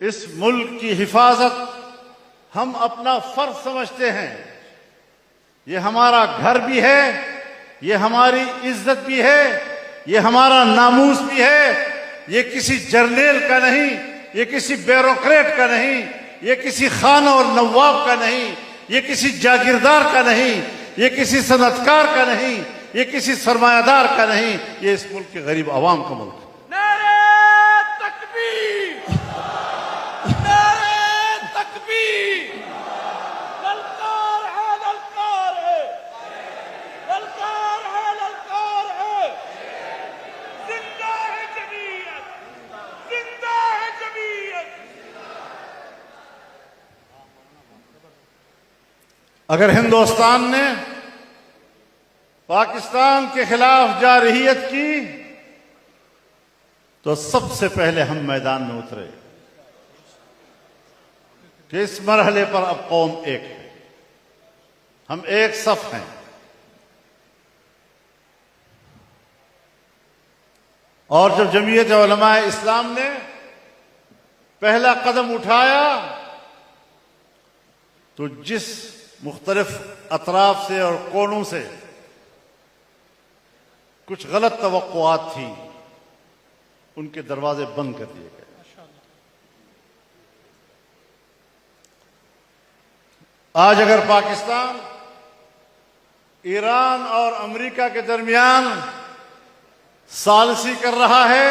इस मुल्क की हिफाजत हम अपना फर्ज समझते हैं। ये हमारा घर भी है, ये हमारी इज्जत भी है, ये हमारा नामूस भी है। ये किसी जर्नेल का नहीं, ये किसी ब्यूरोक्रेट का नहीं, ये किसी खान और नवाब का नहीं, ये किसी जागीरदार का नहीं, ये किसी सनतकार का नहीं, ये किसी सरमायादार का नहीं, ये इस मुल्क के गरीब आवाम का मुल्क है। अगर हिंदुस्तान ने पाकिस्तान के खिलाफ जारहियत की तो सबसे पहले हम मैदान में उतरे कि इस मरहले पर अब कौम एक है, हम एक सफ हैं। और जब जमीयत उलमा इस्लाम ने पहला कदम उठाया तो जिस मुख्तलिफ अतराफ से और कोनों से कुछ गलत तवक्कुआत थी, उनके दरवाजे बंद कर दिए गए। आज अगर पाकिस्तान ईरान और अमेरिका के दरमियान सालसी कर रहा है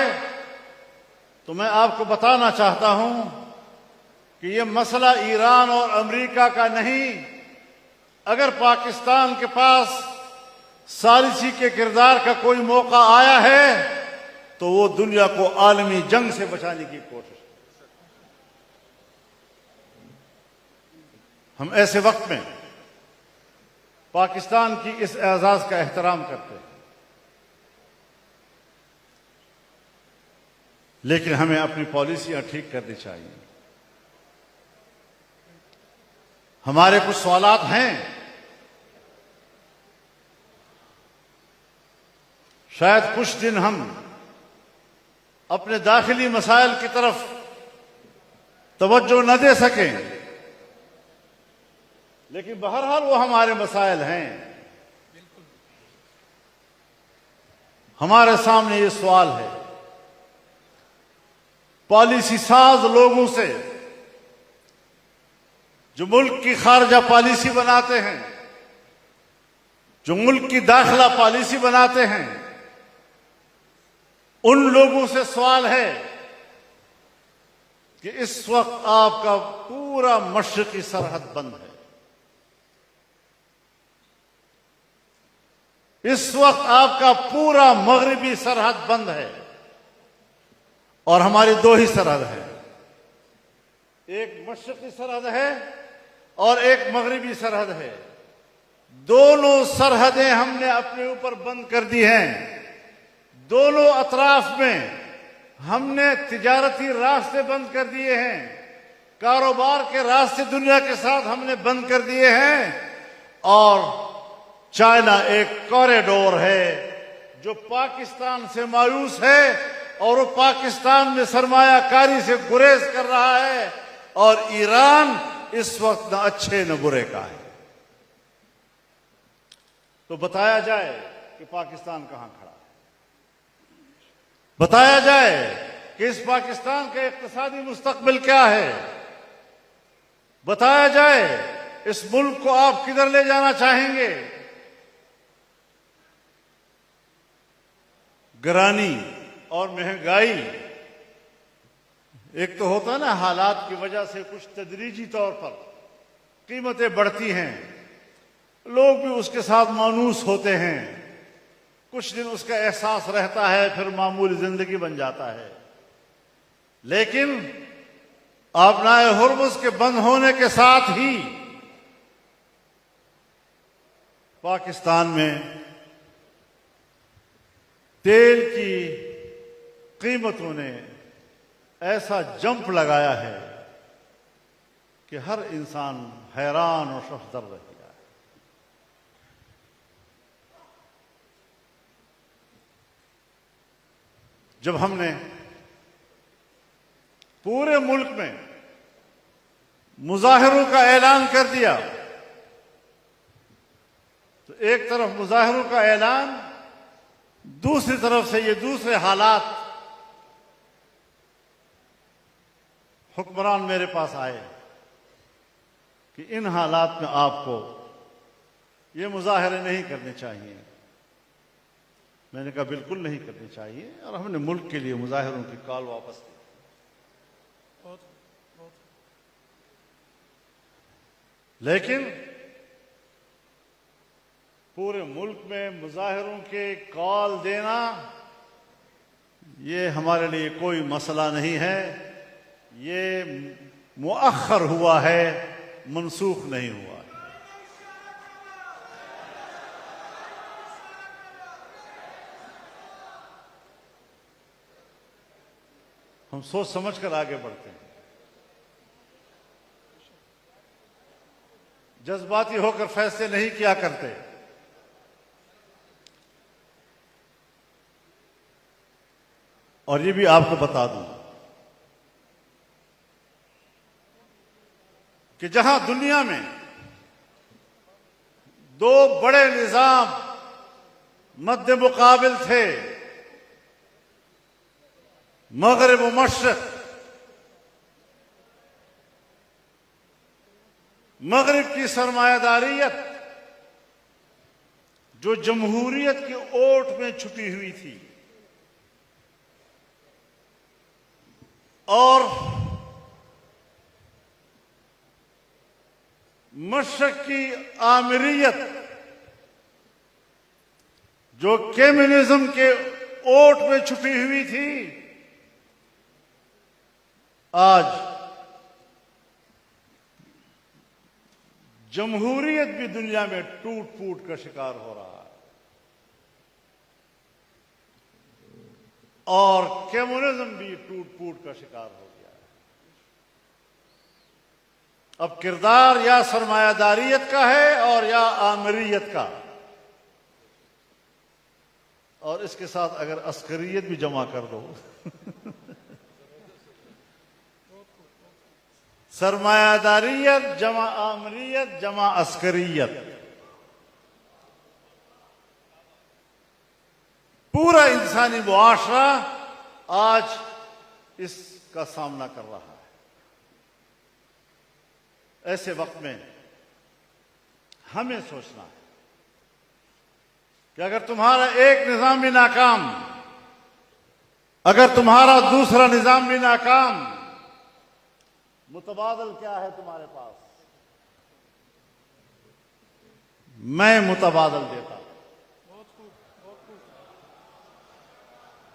तो मैं आपको बताना चाहता हूं कि यह मसला ईरान और अमेरिका का नहीं। अगर पाकिस्तान के पास सालिसी के किरदार का कोई मौका आया है तो वो दुनिया को आलमी जंग से बचाने की कोशिश। हम ऐसे वक्त में पाकिस्तान की इस एजाज का एहतराम करते हैं, लेकिन हमें अपनी पॉलिसियां ठीक करनी चाहिए। हमारे कुछ सवालात हैं, शायद कुछ दिन हम अपने दाखिली मसाइल की तरफ तवज्जो न दे सकें, लेकिन बहरहाल वो हमारे मसाइल हैं। हमारे सामने ये सवाल है, पॉलिसी साज लोगों से जो मुल्क की खारजा पॉलिसी बनाते हैं, जो मुल्क की दाखिला पॉलिसी बनाते हैं, उन लोगों से सवाल है कि इस वक्त आपका पूरा मशरकी सरहद बंद है। इस वक्त आपका पूरा मगरिबी सरहद बंद है और हमारी दो ही सरहद है, एक मशरकी सरहद है और एक मगरिबी सरहद है। दोनों सरहदें हमने अपने ऊपर बंद कर दी हैं। दोनों अतराफ में हमने तिजारती रास्ते बंद कर दिए हैं, कारोबार के रास्ते दुनिया के साथ हमने बंद कर दिए हैं। और चाइना एक कॉरिडोर है जो पाकिस्तान से मायूस है और वो पाकिस्तान में सरमायाकारी से गुरेज कर रहा है। और ईरान इस वक्त न अच्छे न बुरे का है। तो बताया जाए कि पाकिस्तान कहां खड़ा है, बताया जाए कि इस पाकिस्तान का इक्तिसादी मुस्तकबिल क्या है, बताया जाए इस मुल्क को आप किधर ले जाना चाहेंगे। गिरानी और महंगाई, एक तो होता ना हालात की वजह से कुछ तदरीजी तौर पर कीमतें बढ़ती हैं, लोग भी उसके साथ मानूस होते हैं, कुछ दिन उसका एहसास रहता है, फिर मामूली जिंदगी बन जाता है। लेकिन आबनाए हुर्मुज के बंद होने के साथ ही पाकिस्तान में तेल की कीमतों ने ऐसा जंप लगाया है कि हर इंसान हैरान और शफदर रह गया है। जब हमने पूरे मुल्क में मुजाहिरों का ऐलान कर दिया, तो एक तरफ मुजाहिरों का ऐलान, दूसरी तरफ से ये दूसरे हालात, हुक्मरान मेरे पास आए कि इन हालात में आपको ये मुजाहरे नहीं करने चाहिए। मैंने कहा बिल्कुल नहीं करने चाहिए, और हमने मुल्क के लिए मुजाहिरों की कॉल वापस ली। लेकिन पूरे मुल्क में मुजाहिरों के कॉल देना ये हमारे लिए कोई मसला नहीं है। ये मुअख्खर हुआ है, मनसूख नहीं हुआ है। हम सोच समझ कर आगे बढ़ते हैं, जज्बाती होकर फैसले नहीं किया करते। और ये भी आपको बता दूं कि जहां दुनिया में दो बड़े निजाम मद्दे मुकाबिल थे, मगरिब व मशरिक, मगरिब की सरमायादारियत जो जमहूरियत की ओट में छुपी हुई थी, और मशरिक की आमिरियत जो कम्युनिज्म के ओट में छुपी हुई थी, आज जमहूरियत भी दुनिया में टूट फूट का शिकार हो रहा है, और कम्युनिज्म भी टूट फूट का शिकार हो गया है। अब किरदार या सरमायादारियत का है और या आमिरियत का, और इसके साथ अगर अस्करियत भी जमा कर दो सरमायादारियत जमा आमिरियत जमा अस्करियत, पूरा इंसानी मुआशरा आज इसका सामना कर रहा है। ऐसे वक्त में हमें सोचना है कि अगर तुम्हारा एक निजाम भी नाकाम, अगर तुम्हारा दूसरा निजाम भी नाकाम, मुतबादल क्या है तुम्हारे पास? मैं मुतबादल देता हूं।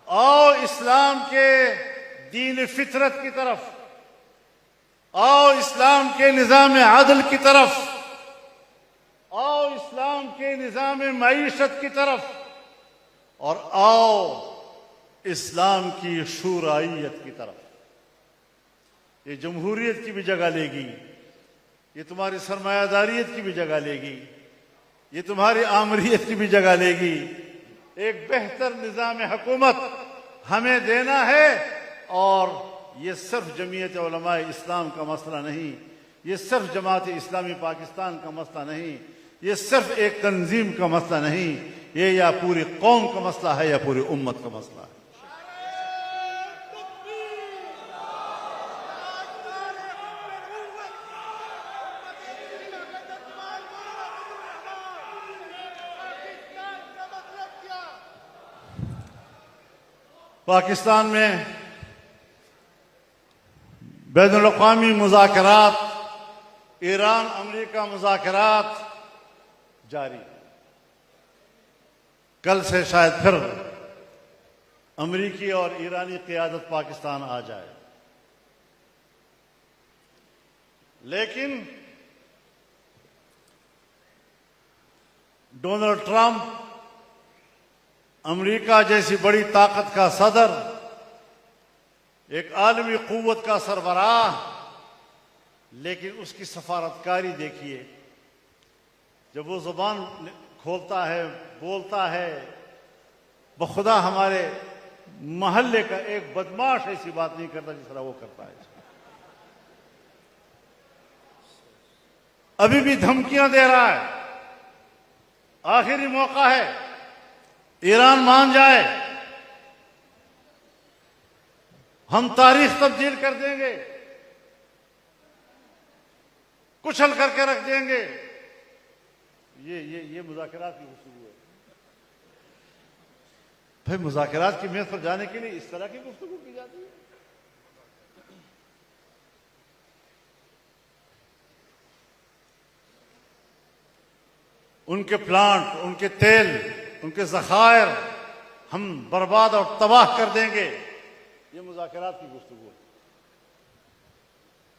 आओ इस्लाम के दीन फितरत की तरफ, आओ इस्लाम के निजाम अदल की तरफ, आओ इस्लाम के निजाम मईशत की तरफ, और आओ इस्लाम की शूराइयत की तरफ। ये जमहूरियत की भी जगह लेगी, ये तुम्हारी सरमायादारियत की भी जगह लेगी, ये तुम्हारी आमरियत की भी जगह लेगी। एक बेहतर निजाम हुकूमत हमें देना है, और ये सिर्फ जमीयत उलमा इस्लाम का मसला नहीं, ये सिर्फ जमात इस्लामी पाकिस्तान का मसला नहीं, ये सिर्फ एक तंजीम का मसला नहीं, ये या पूरी कौम का मसला है या पूरी उम्मत का मसला है। पाकिस्तान में बैनुल-अक़वामी मुज़ाकरात, ईरान अमेरिका मुज़ाकरात जारी। कल से शायद फिर अमेरिकी और ईरानी क़यादत पाकिस्तान आ जाए, लेकिन डोनाल्ड ट्रंप, अमेरिका जैसी बड़ी ताकत का सदर, एक आलमी कुव्वत का सरबराह, लेकिन उसकी सफारतकारी देखिए, जब वो जुबान खोलता है, बोलता है, बखुदा हमारे मोहल्ले का एक बदमाश ऐसी बात नहीं करता जिस तरह वो करता है। अभी भी धमकियां दे रहा है। आखिरी मौका है, ईरान मान जाए, हम तारीख तब्दील कर देंगे, कुचल करके रख देंगे। ये मुज़ाकरात की गुफ्तगू है। भाई मुज़ाकरात की मेज पर जाने के लिए इस तरह की गुफ्तगू की जाती है। उनके प्लांट, उनके तेल, उनके ज़खायर हम बर्बाद और तबाह कर देंगे। ये मुज़ाकरात की गुफ्तगू है।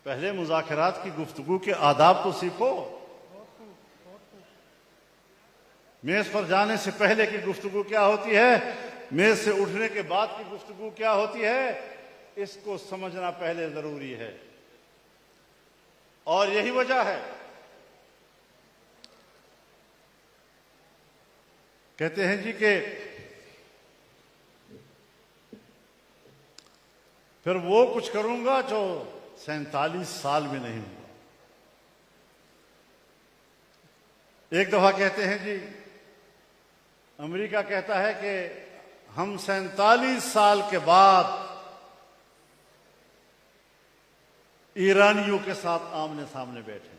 पहले मुज़ाकरात की गुफ्तगू के आदाब तो सीखो। मेज पर जाने से पहले की गुफ्तगू क्या होती है, मेज से उठने के बाद की गुफ्तगू क्या होती है, इसको समझना पहले जरूरी है। और यही वजह है, कहते हैं जी कि फिर वो कुछ करूंगा जो 47 साल में नहीं हुआ। एक दफा कहते हैं जी, अमेरिका कहता है कि हम 47 साल के बाद ईरानियों के साथ आमने सामने बैठे।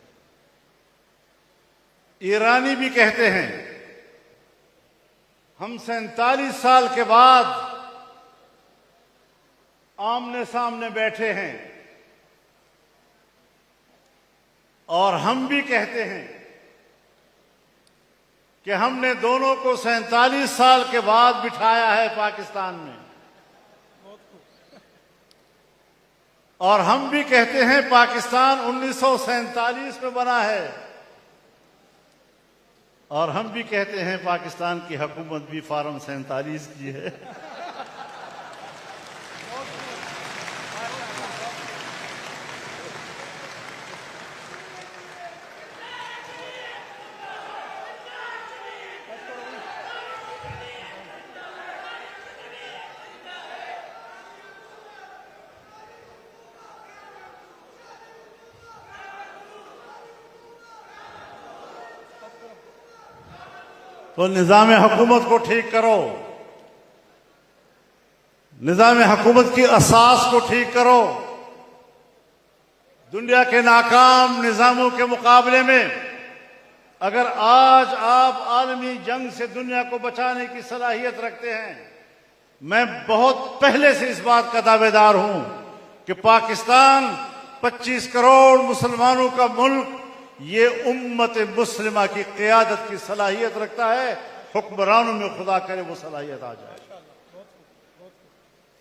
ईरानी भी कहते हैं हम 47 साल के बाद आमने सामने बैठे हैं। और हम भी कहते हैं कि हमने दोनों को 47 साल के बाद बिठाया है पाकिस्तान में। और हम भी कहते हैं पाकिस्तान 1947 में बना है। और हम भी कहते हैं पाकिस्तान की हुकूमत भी फार्म 47 की है। तो निज़ाम हुकूमत को ठीक करो, निज़ाम हुकूमत की असास को ठीक करो। दुनिया के नाकाम निज़ामों के मुकाबले में अगर आज आप आलमी जंग से दुनिया को बचाने की सलाहियत रखते हैं, मैं बहुत पहले से इस बात का दावेदार हूं कि पाकिस्तान 25 करोड़ मुसलमानों का मुल्क, ये उम्मत मुस्लिमा की क़यादत की सलाहियत रखता है। हुक्मरानों में खुदा करे वो सलाहियत आ जाए।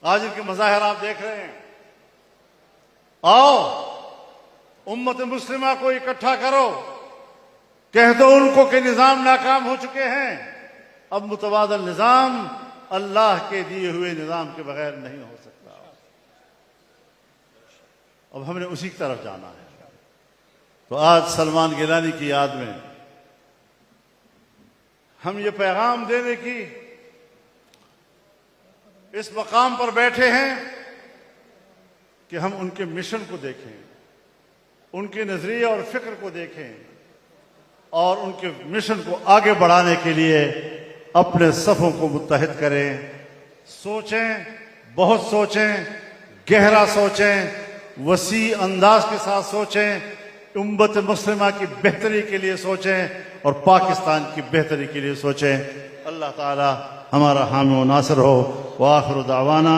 आज इनके मज़ाहिर आप देख रहे हैं। आओ उम्मत मुस्लिमा को इकट्ठा करो, कह दो उनको कि निज़ाम नाकाम हो चुके हैं। अब मुतबादल निज़ाम अल्लाह के दिए हुए निज़ाम के बगैर नहीं हो सकता। अब हमने उसी की तरफ जाना है। तो आज सलमान गिलानी की याद में हम ये पैगाम देने की इस मकाम पर बैठे हैं कि हम उनके मिशन को देखें, उनके नजरिए और फिक्र को देखें और उनके मिशन को आगे बढ़ाने के लिए अपने सफ़ों को मुत्तहिद करें। सोचें, बहुत सोचें, गहरा सोचें, वसी अंदाज के साथ सोचें, उम्मत मुस्लिमा की बेहतरी के लिए सोचें और पाकिस्तान की बेहतरी के लिए सोचें। अल्लाह ताला हमारा हामी व नासिर हो। व आखिर दावाना